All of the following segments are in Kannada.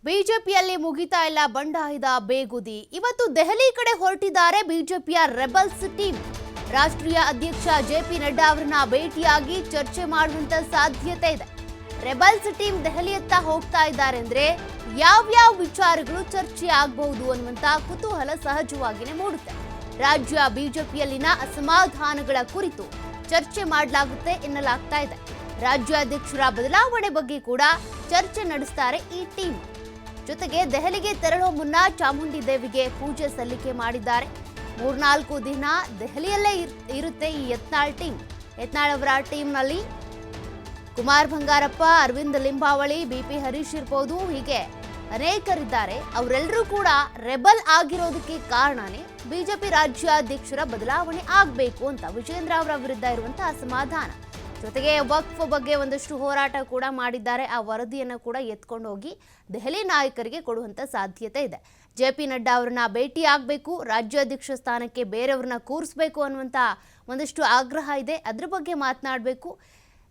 ಬಿಜೆಪಿಯಲ್ಲಿ ಮುಗಿತಾ ಇಲ್ಲ ಬಂಡಾಯದ ಬೇಗುದಿ. ಇವತ್ತು ದೆಹಲಿ ಕಡೆ ಹೊರಟಿದ್ದಾರೆ ಬಿಜೆಪಿಯ ರೆಬಲ್ಸ್ ಟೀಮ್. ರಾಷ್ಟ್ರೀಯ ಅಧ್ಯಕ್ಷ ಜೆಪಿ ನಡ್ಡಾ ಅವರನ್ನ ಭೇಟಿಯಾಗಿ ಚರ್ಚೆ ಮಾಡುವಂತ ಸಾಧ್ಯತೆ ಇದೆ. ರೆಬಲ್ಸ್ ಟೀಮ್ ದೆಹಲಿಯತ್ತ ಹೋಗ್ತಾ ಇದ್ದಾರೆ ಅಂದ್ರೆ ಯಾವ್ಯಾವ ವಿಚಾರಗಳು ಚರ್ಚೆ ಆಗಬಹುದು ಅನ್ನುವಂತ ಕುತೂಹಲ ಸಹಜವಾಗಿಯೇ ಮೂಡುತ್ತೆ. ರಾಜ್ಯ ಬಿಜೆಪಿಯಲ್ಲಿನ ಅಸಮಾಧಾನಗಳ ಕುರಿತು ಚರ್ಚೆ ಮಾಡಲಾಗುತ್ತೆ ಎನ್ನಲಾಗ್ತಾ ಇದೆ. ರಾಜ್ಯಾಧ್ಯಕ್ಷರ ಬದಲಾವಣೆ ಬಗ್ಗೆ ಕೂಡ ಚರ್ಚೆ ನಡೆಸ್ತಾರೆ ಈ ಟೀಮ್. ಜೊತೆಗೆ ದೆಹಲಿಗೆ ತೆರಳೋ ಮುನ್ನ ಚಾಮುಂಡಿ ದೇವಿಗೆ ಪೂಜೆ ಸಲ್ಲಿಕೆ ಮಾಡಿದ್ದಾರೆ. 3-4 ದಿನ ದೆಹಲಿಯಲ್ಲೇ ಇರುತ್ತೆ ಈ ಯತ್ನಾಳ್ ಟೀಮ್. ಯತ್ನಾಳ್ ಅವರ ಟೀಮ್ನಲ್ಲಿ ಕುಮಾರ್ ಬಂಗಾರಪ್ಪ, ಅರವಿಂದ್ ಲಿಂಬಾವಳಿ, ಬಿಪಿ ಹರೀಶ್ ಇರ್ಬೋದು, ಹೀಗೆ ಅನೇಕರಿದ್ದಾರೆ. ಅವರೆಲ್ಲರೂ ಕೂಡ ರೆಬಲ್ ಆಗಿರೋದಕ್ಕೆ ಕಾರಣನೇ ಬಿಜೆಪಿ ರಾಜ್ಯಾಧ್ಯಕ್ಷರ ಬದಲಾವಣೆ ಆಗಬೇಕು ಅಂತ ವಿಜೇಂದ್ರ ಅವರ ವಿರುದ್ಧ ಇರುವಂತಹ ಅಸಮಾಧಾನ. ಜೊತೆಗೆ ವಕ್ಫ್ ಬಗ್ಗೆ ಒಂದಷ್ಟು ಹೋರಾಟ ಕೂಡ ಮಾಡಿದ್ದಾರೆ. ಆ ವರದಿಯನ್ನು ಕೂಡ ಎತ್ಕೊಂಡು ಹೋಗಿ ದೆಹಲಿ ನಾಯಕರಿಗೆ ಕೊಡುವಂತ ಸಾಧ್ಯತೆ ಇದೆ. ಜೆಪಿ ನಡ್ಡಾ ಅವರನ್ನ ಭೇಟಿ ಆಗಬೇಕು, ರಾಜ್ಯಾಧ್ಯಕ್ಷ ಸ್ಥಾನಕ್ಕೆ ಬೇರೆಯವ್ರನ್ನ ಕೂರಿಸಬೇಕು ಅನ್ನುವಂಥ ಒಂದಷ್ಟು ಆಗ್ರಹ ಇದೆ. ಅದ್ರ ಬಗ್ಗೆ ಮಾತನಾಡಬೇಕು.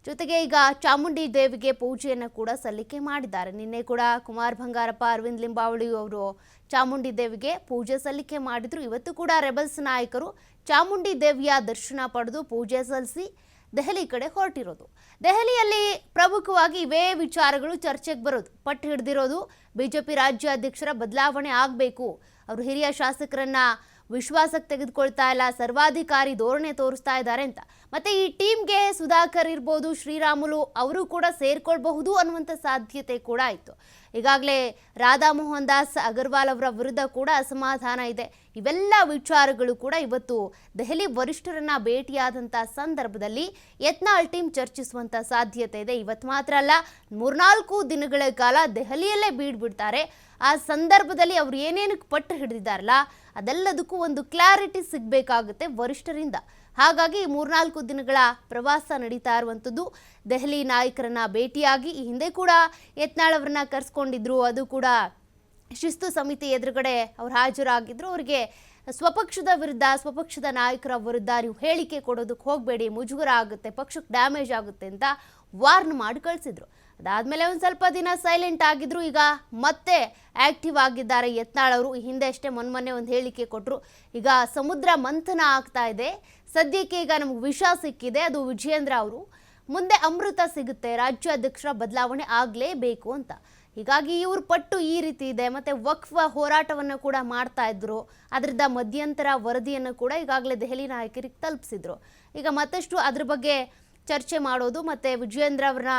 ಜೊತೆಗೆ ಈಗ ಚಾಮುಂಡಿ ದೇವಿಗೆ ಪೂಜೆಯನ್ನು ಕೂಡ ಸಲ್ಲಿಕೆ ಮಾಡಿದ್ದಾರೆ. ನಿನ್ನೆ ಕೂಡ ಕುಮಾರ್ ಬಂಗಾರಪ್ಪ, ಅರವಿಂದ್ ಲಿಂಬಾವಳಿ ಅವರು ಚಾಮುಂಡಿ ದೇವಿಗೆ ಪೂಜೆ ಸಲ್ಲಿಕೆ ಮಾಡಿದ್ರು. ಇವತ್ತು ಕೂಡ ರೆಬಲ್ಸ್ ನಾಯಕರು ಚಾಮುಂಡಿ ದೇವಿಯ ದರ್ಶನ ಪಡೆದು ಪೂಜೆ ಸಲ್ಲಿಸಿ ದೆಹಲಿ ಕಡೆ ಹೊರಟಿರೋದು. ದೆಹಲಿಯಲ್ಲಿ ಪ್ರಮುಖವಾಗಿ ಇವೇ ವಿಚಾರಗಳು ಚರ್ಚೆಗೆ ಬರೋದು. ಪಟ್ಟು ಹಿಡಿದಿರೋದು ಬಿಜೆಪಿ ರಾಜ್ಯಾಧ್ಯಕ್ಷರ ಬದಲಾವಣೆ ಆಗಬೇಕು, ಅವರು ಹಿರಿಯ ಶಾಸಕರನ್ನ ವಿಶ್ವಾಸಕ್ಕೆ ತೆಗೆದುಕೊಳ್ತಾ ಇಲ್ಲ, ಸರ್ವಾಧಿಕಾರಿ ಧೋರಣೆ ತೋರಿಸ್ತಾ ಇದ್ದಾರೆ ಅಂತ. ಮತ್ತೆ ಈ ಟೀಮ್ಗೆ ಸುಧಾಕರ್ ಇರ್ಬೋದು, ಶ್ರೀರಾಮುಲು ಅವರು ಕೂಡ ಸೇರ್ಕೊಳ್ಬಹುದು ಅನ್ನುವಂಥ ಸಾಧ್ಯತೆ ಕೂಡ ಇತ್ತು. ಈಗಾಗಲೇ ರಾಧಾ ಮೋಹನ್ ದಾಸ್ ಅಗರ್ವಾಲ್ ಅವರ ವಿರುದ್ಧ ಕೂಡ ಅಸಮಾಧಾನ ಇದೆ. ಇವೆಲ್ಲ ವಿಚಾರಗಳು ಕೂಡ ಇವತ್ತು ದೆಹಲಿ ವರಿಷ್ಠರನ್ನ ಭೇಟಿಯಾದಂಥ ಸಂದರ್ಭದಲ್ಲಿ ಯತ್ನಾಳ್ ಟೀಮ್ ಚರ್ಚಿಸುವಂಥ ಸಾಧ್ಯತೆ ಇದೆ. ಇವತ್ತು ಮಾತ್ರ ಅಲ್ಲ, 3-4 ದಿನಗಳ ಕಾಲ ದೆಹಲಿಯಲ್ಲೇ ಬೀಡ್ಬಿಡ್ತಾರೆ. ಆ ಸಂದರ್ಭದಲ್ಲಿ ಅವರು ಏನೇನಕ್ಕೆ ಪಟ್ಟು ಹಿಡಿದಿದ್ದಾರಲ್ಲ ಅದೆಲ್ಲದಕ್ಕೂ ಒಂದು ಕ್ಲಾರಿಟಿ ಸಿಗಬೇಕಾಗುತ್ತೆ ವರಿಷ್ಠರಿಂದ. ಹಾಗಾಗಿ 3-4 ದಿನಗಳ ಪ್ರವಾಸ ನಡೀತಾ ಇರುವಂಥದ್ದು. ದೆಹಲಿ ನಾಯಕರನ್ನ ಭೇಟಿಯಾಗಿ ಈ ಹಿಂದೆ ಕೂಡ ಯತ್ನಾಳ್ ಅವರನ್ನ ಕರೆಸ್ಕೊಂಡಿದ್ರು. ಅದು ಕೂಡ ಶಿಸ್ತು ಸಮಿತಿ ಎದುರುಗಡೆ ಅವ್ರು ಹಾಜರಾಗಿದ್ರು. ಅವರಿಗೆ ಸ್ವಪಕ್ಷದ ವಿರುದ್ಧ, ಸ್ವಪಕ್ಷದ ನಾಯಕರ ವಿರುದ್ಧ ನೀವು ಹೇಳಿಕೆ ಕೊಡೋದಕ್ಕೆ ಹೋಗಬೇಡಿ, ಮುಜುಗರ ಆಗುತ್ತೆ, ಪಕ್ಷಕ್ಕೆ ಡ್ಯಾಮೇಜ್ ಆಗುತ್ತೆ ಅಂತ ವಾರ್ನ್ ಮಾಡಿ ಕಳಿಸಿದ್ರು. ಅದಾದಮೇಲೆ ಒಂದು ಸ್ವಲ್ಪ ದಿನ ಸೈಲೆಂಟ್ ಆಗಿದ್ರು. ಈಗ ಮತ್ತೆ ಆ್ಯಕ್ಟಿವ್ ಆಗಿದ್ದಾರೆ ಯತ್ನಾಳ್ ಅವರು. ಈ ಹಿಂದೆ ಅಷ್ಟೇ ಮೊನ್ನೆ ಒಂದು ಹೇಳಿಕೆ ಕೊಟ್ಟರು. ಈಗ ಸಮುದ್ರ ಮಂಥನ ಆಗ್ತಾ ಇದೆ, ಸದ್ಯಕ್ಕೆ ಈಗ ನಮ್ಗೆ ವಿಷ ಸಿಕ್ಕಿದೆ, ಅದು ವಿಜೇಂದ್ರ ಅವರು, ಮುಂದೆ ಅಮೃತ ಸಿಗುತ್ತೆ, ರಾಜ್ಯಾಧ್ಯಕ್ಷರ ಬದಲಾವಣೆ ಆಗಲೇಬೇಕು ಅಂತ. ಹೀಗಾಗಿ ಇವ್ರ ಪಟ್ಟು ಈ ರೀತಿ ಇದೆ. ಮತ್ತು ವಕ್ಫ್ ಹೋರಾಟವನ್ನು ಕೂಡ ಮಾಡ್ತಾ ಇದ್ರು. ಅದರಿಂದ ಮಧ್ಯಂತರ ವರದಿಯನ್ನು ಕೂಡ ಈಗಾಗಲೇ ದೆಹಲಿ ನಾಯಕರಿಗೆ ತಲುಪಿಸಿದ್ರು. ಈಗ ಮತ್ತಷ್ಟು ಅದ್ರ ಬಗ್ಗೆ ಚರ್ಚೆ ಮಾಡೋದು ಮತ್ತು ವಿಜೇಂದ್ರ ಅವ್ರನ್ನ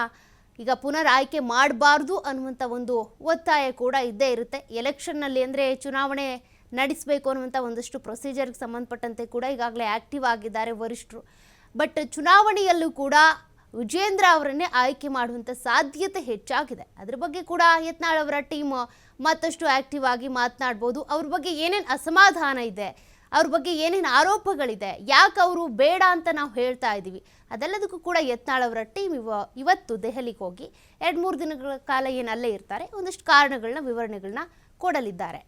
ಈಗ ಪುನರ್ ಆಯ್ಕೆ ಮಾಡಬಾರ್ದು ಅನ್ನುವಂಥ ಒಂದು ಒತ್ತಾಯ ಕೂಡ ಇದ್ದೇ ಇರುತ್ತೆ. ಎಲೆಕ್ಷನ್ನಲ್ಲಿ ಅಂದರೆ ಚುನಾವಣೆ ನಡೆಸಬೇಕು ಅನ್ನುವಂಥ ಒಂದಷ್ಟು ಪ್ರೊಸೀಜರ್ಗೆ ಸಂಬಂಧಪಟ್ಟಂತೆ ಕೂಡ ಈಗಾಗಲೇ ಆ್ಯಕ್ಟಿವ್ ಆಗಿದ್ದಾರೆ ವರಿಷ್ಠರು. ಬಟ್ ಚುನಾವಣೆಯಲ್ಲೂ ಕೂಡ ವಿಜೇಂದ್ರ ಅವರನ್ನೇ ಆಯ್ಕೆ ಮಾಡುವಂಥ ಸಾಧ್ಯತೆ ಹೆಚ್ಚಾಗಿದೆ. ಅದ್ರ ಬಗ್ಗೆ ಕೂಡ ಯತ್ನಾಳ್ ಅವರ ಟೀಮ್ ಮತ್ತಷ್ಟು ಆ್ಯಕ್ಟಿವ್ ಆಗಿ ಮಾತನಾಡ್ಬೋದು. ಅವ್ರ ಬಗ್ಗೆ ಏನೇನು ಅಸಮಾಧಾನ ಇದೆ, ಅವ್ರ ಬಗ್ಗೆ ಏನೇನು ಆರೋಪಗಳಿದೆ, ಯಾಕೆ ಅವರು ಬೇಡ ಅಂತ ನಾವು ಹೇಳ್ತಾ ಇದ್ದೀವಿ, ಅದೆಲ್ಲದಕ್ಕೂ ಕೂಡ ಯತ್ನಾಳ್ ಅವರ ಟೀಮ್ ಇವತ್ತು ದೆಹಲಿಗೆ ಹೋಗಿ 2-3 ದಿನಗಳ ಕಾಲ ಏನಲ್ಲೇ ಇರ್ತಾರೆ, ಒಂದಷ್ಟು ಕಾರಣಗಳನ್ನ, ವಿವರಣೆಗಳನ್ನ ಕೊಡಲಿದ್ದಾರೆ.